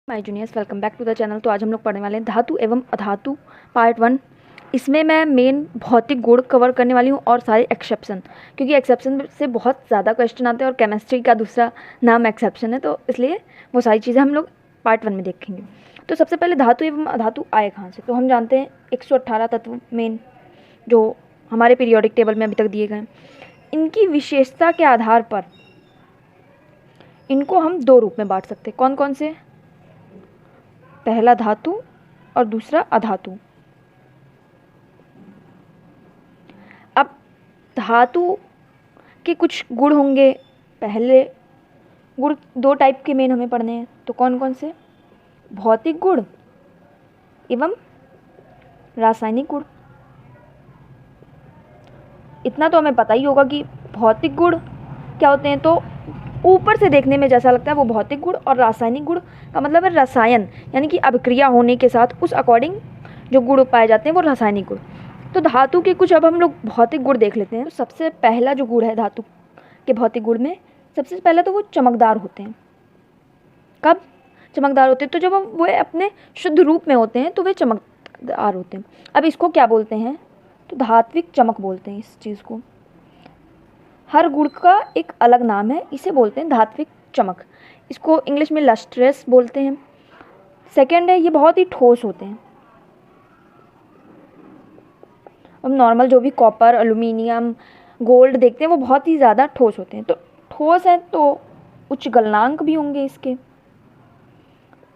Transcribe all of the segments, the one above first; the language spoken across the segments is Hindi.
My juniors, welcome back to the channel. तो आज हम लोग पढ़ने वाले हैं धातु एवं अधातु पार्ट 1। इसमें मैं मेन भौतिक गुण कवर करने वाली हूँ और सारे एक्सेप्शन, क्योंकि एक्सेप्शन से बहुत ज़्यादा क्वेश्चन आते हैं और केमिस्ट्री का दूसरा नाम एक्सेप्शन है, तो इसलिए वो सारी चीज़ें हम लोग पार्ट 1 में देखेंगे। तो सबसे पहले धातु एवं अधातु आए कहाँ से, तो हम जानते हैं 118 तत्व मेन जो हमारे पीरियोडिक टेबल में अभी तक दिए गए हैं। इनकी विशेषता के आधार पर इनको हम दो रूप में बांट सकते हैं। कौन कौन से? पहला धातु और दूसरा अधातु। अब धातु के कुछ गुण होंगे। पहले गुण दो टाइप के मेन हमें पढ़ने हैं, तो कौन कौन से? भौतिक गुण एवं रासायनिक गुण। इतना तो हमें पता ही होगा कि भौतिक गुण क्या होते हैं, तो ऊपर से देखने में जैसा लगता है वो भौतिक गुण, और रासायनिक गुण का मतलब है रसायन, यानी कि अभिक्रिया होने के साथ उस अकॉर्डिंग जो गुण पाए जाते हैं वो रासायनिक गुण। तो धातु के कुछ अब हम लोग भौतिक गुण देख लेते हैं। तो सबसे पहला जो गुण है धातु के भौतिक गुण में, सबसे पहला तो वो चमकदार होते हैं। कब चमकदार होते हैं? तो जब वो अपने शुद्ध रूप में होते हैं तो वे चमकदार होते हैं। अब इसको क्या बोलते हैं? तो धात्विक चमक बोलते हैं इस चीज़ को। हर गुण का एक अलग नाम है, इसे बोलते हैं धात्विक चमक। इसको इंग्लिश में लस्ट्रस बोलते हैं। सेकंड है, ये बहुत ही ठोस होते हैं। हम नॉर्मल जो भी कॉपर, एल्यूमिनियम, गोल्ड देखते हैं वो बहुत ही ज़्यादा ठोस होते हैं। तो ठोस हैं तो उच्च गलनांक भी होंगे इसके।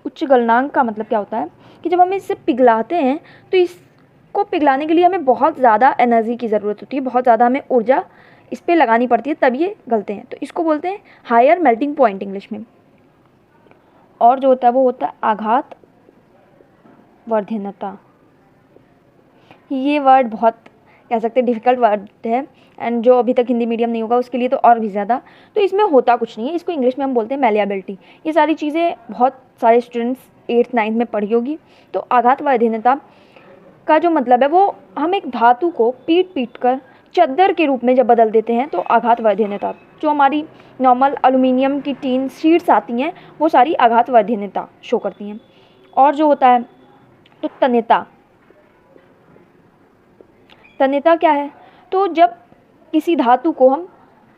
उच्च गलनांक का मतलब क्या होता है कि जब हम इसे पिघलाते हैं तो इसको पिघलाने के लिए हमें बहुत ज़्यादा एनर्जी की ज़रूरत होती है, बहुत ज़्यादा हमें ऊर्जा इस पर लगानी पड़ती है, तब ये गलते हैं। तो इसको बोलते हैं हायर मेल्टिंग पॉइंट इंग्लिश में। और जो होता है वो होता है आघात वर्धनता। ये वर्ड बहुत कह सकते हैं डिफ़िकल्ट वर्ड है, एंड जो अभी तक हिंदी मीडियम नहीं होगा उसके लिए तो और भी ज़्यादा। तो इसमें होता कुछ नहीं है, इसको इंग्लिश में हम बोलते हैं मैलिएबिलिटी। ये सारी चीज़ें बहुत सारे स्टूडेंट्स 8th 9th में पढ़ी होगी। तो आघात वर्धनता का जो मतलब है वो हम एक धातु को पीट कर चद्दर के रूप में जब बदल देते हैं तो आघात वर्धनता। जो हमारी नॉर्मल एल्यूमिनियम की टीन शीट्स आती हैं वो सारी आघात वर्धनता शो करती हैं। और जो होता है तो तन्यता। तन्यता क्या है? तो जब किसी धातु को हम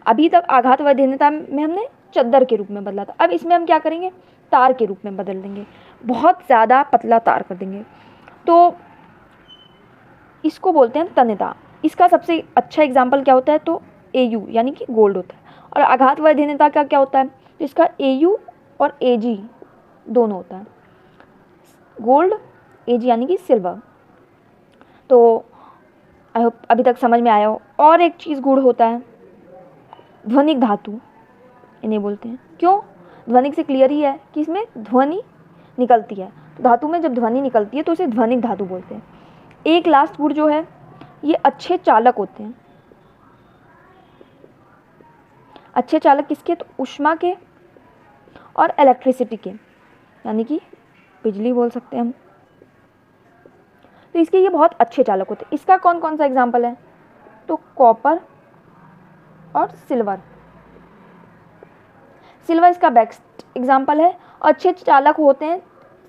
अभी तक आघात वर्धनता में हमने चद्दर के रूप में बदला था, अब इसमें हम क्या करेंगे? तार के रूप में बदल देंगे, बहुत ज़्यादा पतला तार कर देंगे। तो इसको बोलते हैं तन्यता। इसका सबसे अच्छा एग्जाम्पल क्या होता है? तो AU यानी कि गोल्ड होता है। और आघात वर्धनता का क्या होता है? तो इसका AU और AG दोनों होता है। गोल्ड, AG यानी कि सिल्वर। तो आई होप अभी तक समझ में आया हो। और एक चीज़ गुण होता है ध्वनिक धातु, इन्हें बोलते हैं। क्यों? ध्वनिक से क्लियर ही है कि इसमें ध्वनि निकलती है। तो धातु में जब ध्वनि निकलती है तो उसे ध्वनिक धातु बोलते हैं। एक लास्ट गुण जो है, ये अच्छे चालक होते हैं। अच्छे चालक किसके? तो ऊष्मा के और इलेक्ट्रिसिटी के, यानी कि बिजली बोल सकते हैं हम। तो इसके ये बहुत अच्छे चालक होते हैं। इसका कौन कौन सा एग्जाम्पल है? तो कॉपर और सिल्वर। सिल्वर इसका बेस्ट एग्जाम्पल है। और अच्छे चालक होते हैं।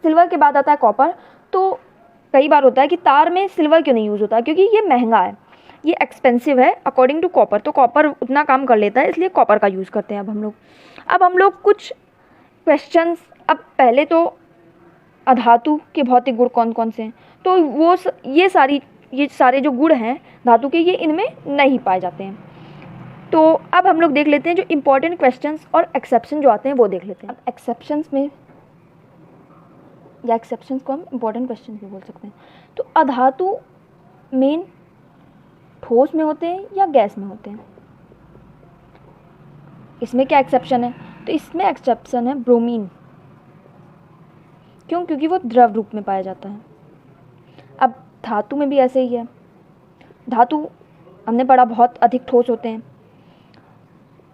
सिल्वर के बाद आता है कॉपर। तो कई बार होता है कि तार में सिल्वर क्यों नहीं यूज़ होता, क्योंकि ये महंगा है, ये एक्सपेंसिव है अकॉर्डिंग टू कॉपर। तो कॉपर उतना काम कर लेता है, इसलिए कॉपर का यूज़ करते हैं अब हम लोग कुछ क्वेश्चंस। अब पहले तो अधातु के भौतिक गुण कौन कौन से हैं, तो वो ये सारे जो गुण हैं धातु के, ये इनमें नहीं पाए जाते हैं। तो अब हम लोग देख लेते हैं जो इम्पोर्टेंट क्वेश्चंस और एक्सेप्शन जो आते हैं वो देख लेते हैं। अब एक्सेप्शंस में, या एक्सेप्शंस को हम इम्पोर्टेंट क्वेश्चन भी बोल सकते हैं। तो अधातु मेन ठोस में होते हैं या गैस में होते हैं? इसमें क्या एक्सेप्शन है? तो इसमें एक्सेप्शन है ब्रोमीन। क्यों? क्योंकि वो द्रव रूप में पाया जाता है। अब धातु में भी ऐसे ही है। धातु हमने पढ़ा बहुत अधिक ठोस होते हैं।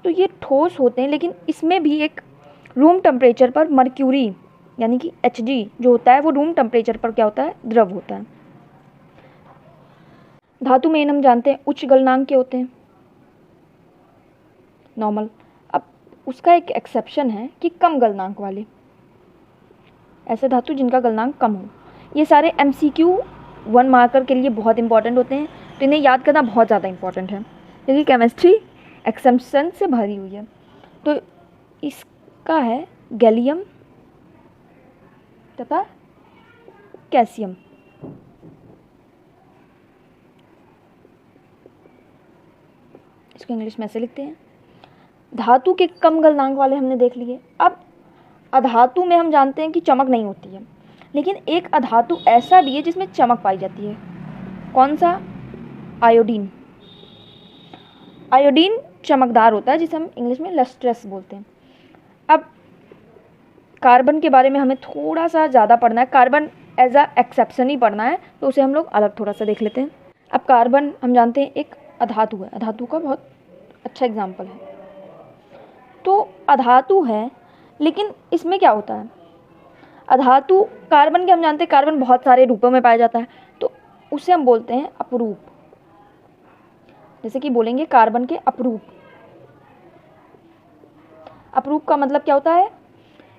तो ये ठोस होते हैं, लेकिन इसमें भी एक रूम टेम्परेचर पर मर्क्यूरी यानी कि Hg जो होता है वो रूम टेम्परेचर पर क्या होता है? द्रव होता है। धातु में हम जानते हैं उच्च गलनांक के होते हैं, नॉर्मल। अब उसका एक एक्सेप्शन है कि कम गलनांक वाले। ऐसे धातु जिनका गलनांक कम हो। ये सारे MCQ 1 मार्कर के लिए बहुत इंपॉर्टेंट होते हैं, तो इन्हें याद करना बहुत ज़्यादा इंपॉर्टेंट है, क्योंकि केमिस्ट्री एक्सेप्शन से भरी हुई है। तो इसका है गैलियम तथा कैल्शियम। इसको इंग्लिश में ऐसे लिखते हैं। धातु के कम गलनांक वाले हमने देख लिए। अब अधातु में हम जानते हैं कि चमक नहीं होती है, लेकिन एक अधातु ऐसा भी है जिसमें चमक पाई जाती है। कौन सा? आयोडीन। आयोडीन चमकदार होता है, जिसे हम इंग्लिश में लस्ट्रस बोलते हैं। अब कार्बन के बारे में हमें थोड़ा सा ज़्यादा पढ़ना है, कार्बन एज अ एक्सेप्शन ही पढ़ना है, तो उसे हम लोग अलग थोड़ा सा देख लेते हैं। अब कार्बन हम जानते हैं एक अधातु है, अधातु का बहुत अच्छा एग्जाम्पल है। तो अधातु है, लेकिन इसमें क्या होता है? अधातु कार्बन के हम जानते हैं कार्बन बहुत सारे रूपों में पाया जाता है, तो उसे हम बोलते हैं अपरूप। जैसे कि बोलेंगे कार्बन के अपरूप। अपरूप का मतलब क्या होता है?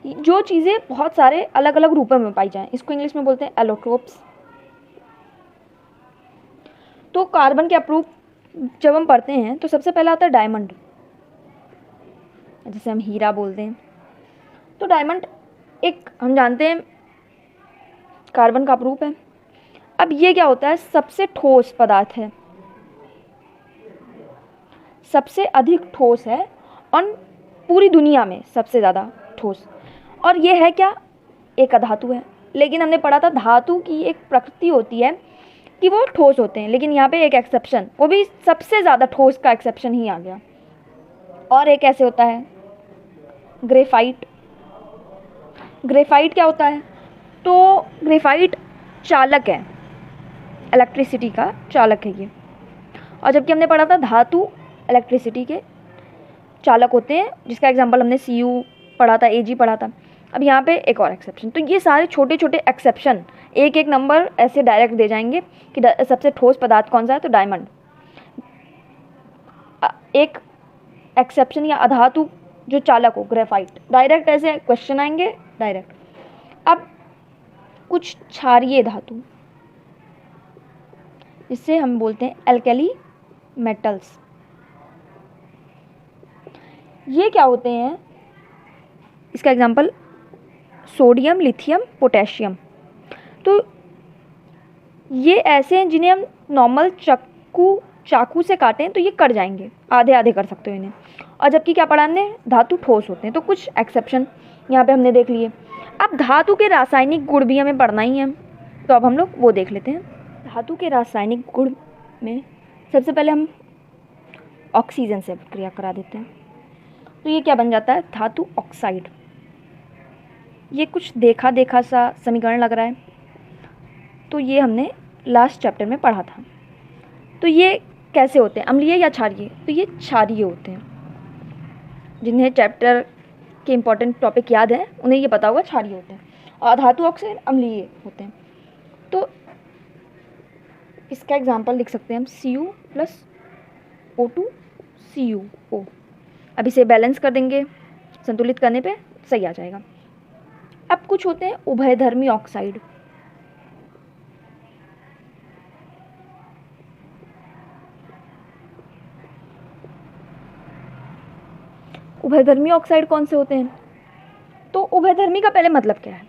जो चीज़ें बहुत सारे अलग अलग रूपों में पाई जाएं, इसको इंग्लिश में बोलते हैं एलोट्रोप्स। तो कार्बन के अपरूप जब हम पढ़ते हैं तो सबसे पहला आता है डायमंड, जिसे हम हीरा बोलते हैं। तो डायमंड एक हम जानते हैं कार्बन का अपरूप है। अब ये क्या होता है? सबसे ठोस पदार्थ है, सबसे अधिक ठोस है और पूरी दुनिया में सबसे ज़्यादा ठोस। और ये है क्या? एक अधातु है। लेकिन हमने पढ़ा था धातु की एक प्रकृति होती है कि वो ठोस होते हैं, लेकिन यहाँ पे एक एक्सेप्शन, वो भी सबसे ज़्यादा ठोस का एक्सेप्शन ही आ गया। और एक ऐसे होता है ग्रेफाइट। ग्रेफाइट क्या होता है? तो ग्रेफाइट चालक है, इलेक्ट्रिसिटी का चालक है ये। और जबकि हमने पढ़ा था धातु इलेक्ट्रिसिटी के चालक होते हैं, जिसका एग्जांपल हमने Cu पढ़ा था, Ag पढ़ा था। अब यहाँ पे एक और एक्सेप्शन। तो ये सारे छोटे छोटे एक्सेप्शन एक एक नंबर ऐसे डायरेक्ट दे जाएंगे कि सबसे ठोस पदार्थ कौन सा है, तो डायमंड। एक एक्सेप्शन या अधातु जो चालक हो, ग्रेफाइट। डायरेक्ट ऐसे क्वेश्चन आएंगे डायरेक्ट। अब कुछ क्षारीय धातु, जिससे हम बोलते हैं एल्कली मेटल्स। ये क्या होते हैं? इसका एग्जांपल सोडियम, लिथियम, पोटेशियम। तो ये ऐसे हैं जिन्हें हम नॉर्मल चाकू से काटें तो ये कट जाएंगे, आधे आधे कर सकते हो इन्हें। और जबकि क्या पढ़ा हमने? धातु ठोस होते हैं। तो कुछ एक्सेप्शन यहाँ पे हमने देख लिए। अब धातु के रासायनिक गुण भी हमें पढ़ना ही है, तो अब हम लोग वो देख लेते हैं। धातु के रासायनिक गुण में सबसे पहले हम ऑक्सीजन से क्रिया करा देते हैं। तो ये क्या बन जाता है? धातु ऑक्साइड। ये कुछ देखा देखा सा समीकरण लग रहा है, तो ये हमने लास्ट चैप्टर में पढ़ा था। तो ये कैसे होते हैं? अम्लीय या क्षारीय? तो ये क्षारीय होते हैं। जिन्हें चैप्टर के इंपॉर्टेंट टॉपिक याद है उन्हें ये पता होगा, क्षारीय होते हैं। और धातु ऑक्साइड अम्लीय होते हैं। तो इसका एग्जाम्पल लिख सकते हैं हम Cu+O2 CuO। अब इसे बैलेंस कर देंगे, संतुलित करने पे सही आ जाएगा। अब कुछ होते हैं उभयधर्मी ऑक्साइड। उभयधर्मी ऑक्साइड कौन से होते हैं? तो उभयधर्मी का पहले मतलब क्या है?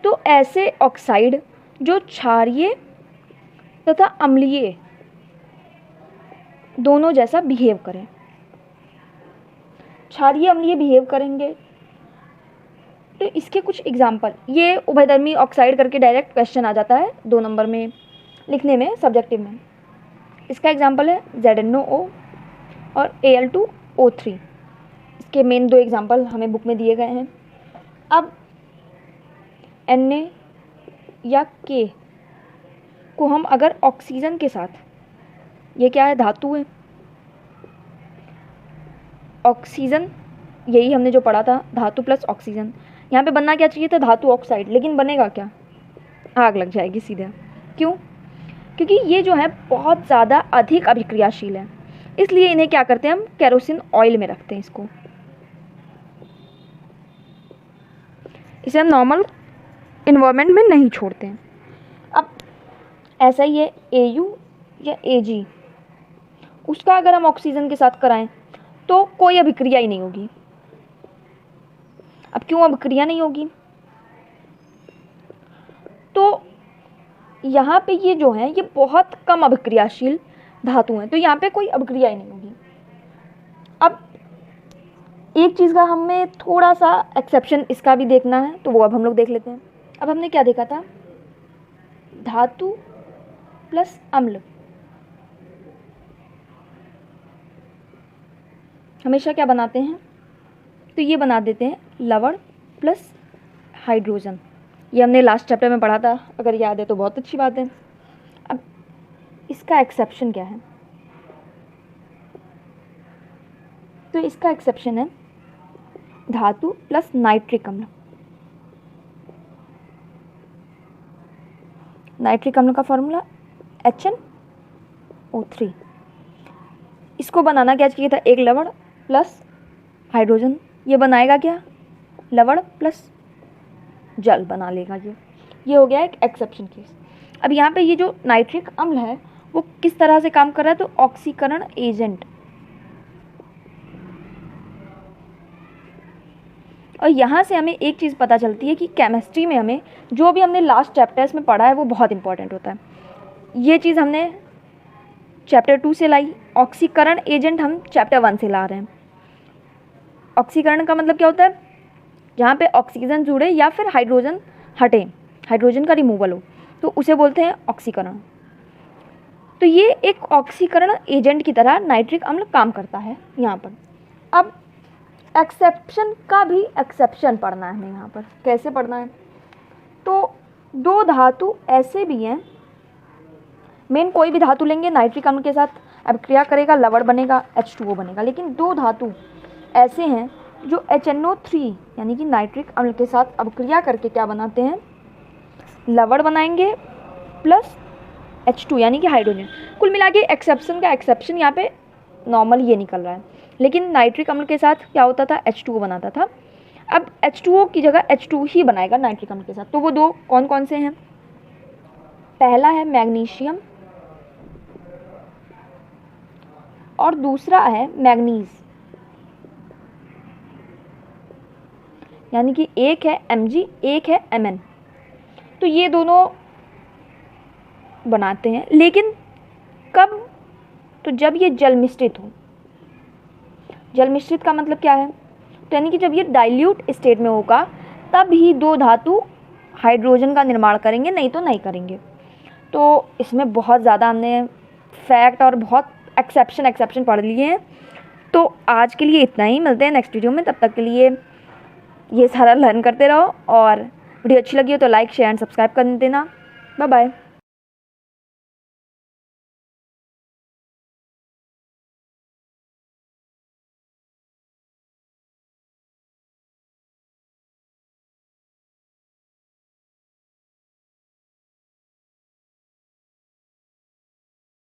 तो ऐसे ऑक्साइड जो क्षारीय तथा अम्लीय दोनों जैसा बिहेव करें। क्षारीय अम्लीय बिहेव करेंगे, तो इसके कुछ एग्जाम्पल, ये उभयधर्मी ऑक्साइड करके डायरेक्ट क्वेश्चन आ जाता है 2 नंबर में लिखने में, सब्जेक्टिव में। इसका एग्जाम्पल है ZnO और Al2O3। इसके मेन 2 एग्जाम्पल हमें बुक में दिए गए हैं। अब Na या K को हम अगर ऑक्सीजन के साथ, ये क्या है? धातु है। ऑक्सीजन, यही हमने जो पढ़ा था, धातु प्लस ऑक्सीजन। यहाँ पे बनना क्या चाहिए था? धातु ऑक्साइड, लेकिन बनेगा क्या? आग लग जाएगी सीधे। क्यों? क्योंकि ये जो है बहुत ज़्यादा अधिक अभिक्रियाशील है, इसलिए इन्हें क्या करते हैं हम? केरोसिन ऑयल में रखते हैं इसको। इसे हम नॉर्मल इन्वायरमेंट में नहीं छोड़ते हैं। अब ऐसा ही है AU या AG, उसका अगर हम ऑक्सीजन के साथ कराएं तो कोई अभिक्रिया ही नहीं होगी। अब क्यों अभिक्रिया नहीं होगी? तो यहाँ पे ये जो है ये बहुत कम अभिक्रियाशील धातु हैं, तो यहाँ पे कोई अभिक्रिया ही नहीं होगी। अब एक चीज़ का हमें थोड़ा सा एक्सेप्शन इसका भी देखना है, तो वो अब हम लोग देख लेते हैं। अब हमने क्या देखा था? धातु प्लस अम्ल हमेशा क्या बनाते हैं? तो ये बना देते हैं लवण प्लस हाइड्रोजन। ये हमने लास्ट चैप्टर में पढ़ा था, अगर याद है तो बहुत अच्छी बात है। अब इसका एक्सेप्शन क्या है? तो इसका एक्सेप्शन है धातु प्लस नाइट्रिक अम्ल। नाइट्रिक अम्ल का फॉर्मूला HNO3। इसको बनाना क्या चाहिए था? एक लवण प्लस हाइड्रोजन। ये बनाएगा क्या? लवण प्लस जल बना लेगा। ये हो गया एक एक्सेप्शन केस। अब यहाँ पे ये जो नाइट्रिक अम्ल है वो किस तरह से काम कर रहा है? तो ऑक्सीकरण एजेंट। और यहाँ से हमें एक चीज़ पता चलती है कि केमिस्ट्री में हमें जो भी हमने लास्ट चैप्टर्स में पढ़ा है वो बहुत इंपॉर्टेंट होता है। ये चीज़ हमने चैप्टर 2 से लाई, ऑक्सीकरण एजेंट हम चैप्टर 1 से ला रहे हैं। ऑक्सीकरण का मतलब क्या होता है? जहाँ पे ऑक्सीजन जुड़े या फिर हाइड्रोजन हटे, हाइड्रोजन का रिमूवल हो, तो उसे बोलते हैं ऑक्सीकरण। तो ये एक ऑक्सीकरण एजेंट की तरह नाइट्रिक अम्ल काम करता है यहाँ पर। अब एक्सेप्शन का भी एक्सेप्शन पढ़ना है हमें यहाँ पर। कैसे पढ़ना है? तो दो धातु ऐसे भी हैं, मेन कोई भी धातु लेंगे नाइट्रिक अम्ल के साथ अभिक्रिया करेगा, लवण बनेगा, H2O बनेगा। लेकिन दो धातु ऐसे हैं जो HNO3 यानी कि नाइट्रिक अम्ल के साथ अभिक्रिया करके क्या बनाते हैं? लवण बनाएंगे प्लस H2 यानी कि हाइड्रोजन। कुल मिला के एक्सेप्शन का एक्सेप्शन यहाँ पे नॉर्मल ये निकल रहा है, लेकिन नाइट्रिक अम्ल के साथ क्या होता था? H2O बनाता था। अब H2O की जगह H2 ही बनाएगा नाइट्रिक अम्ल के साथ। तो वो दो कौन कौन से हैं? पहला है मैग्नीशियम और दूसरा है मैग्नीज, यानी कि एक है Mg एक है Mn। तो ये दोनों बनाते हैं, लेकिन कब? तो जब ये जल मिश्रित हो। जल मिश्रित का मतलब क्या है? तो यानी कि जब ये डाइल्यूट स्टेट में होगा तब ही दो धातु हाइड्रोजन का निर्माण करेंगे, नहीं तो नहीं करेंगे। तो इसमें बहुत ज़्यादा हमने फैक्ट और बहुत एक्सेप्शन पढ़ लिए हैं। तो आज के लिए इतना ही, मिलते हैं नेक्स्ट वीडियो में। तब तक के लिए ये सारा लर्न करते रहो, और वीडियो अच्छी लगी हो तो लाइक शेयर एंड सब्सक्राइब कर देना। Bye bye.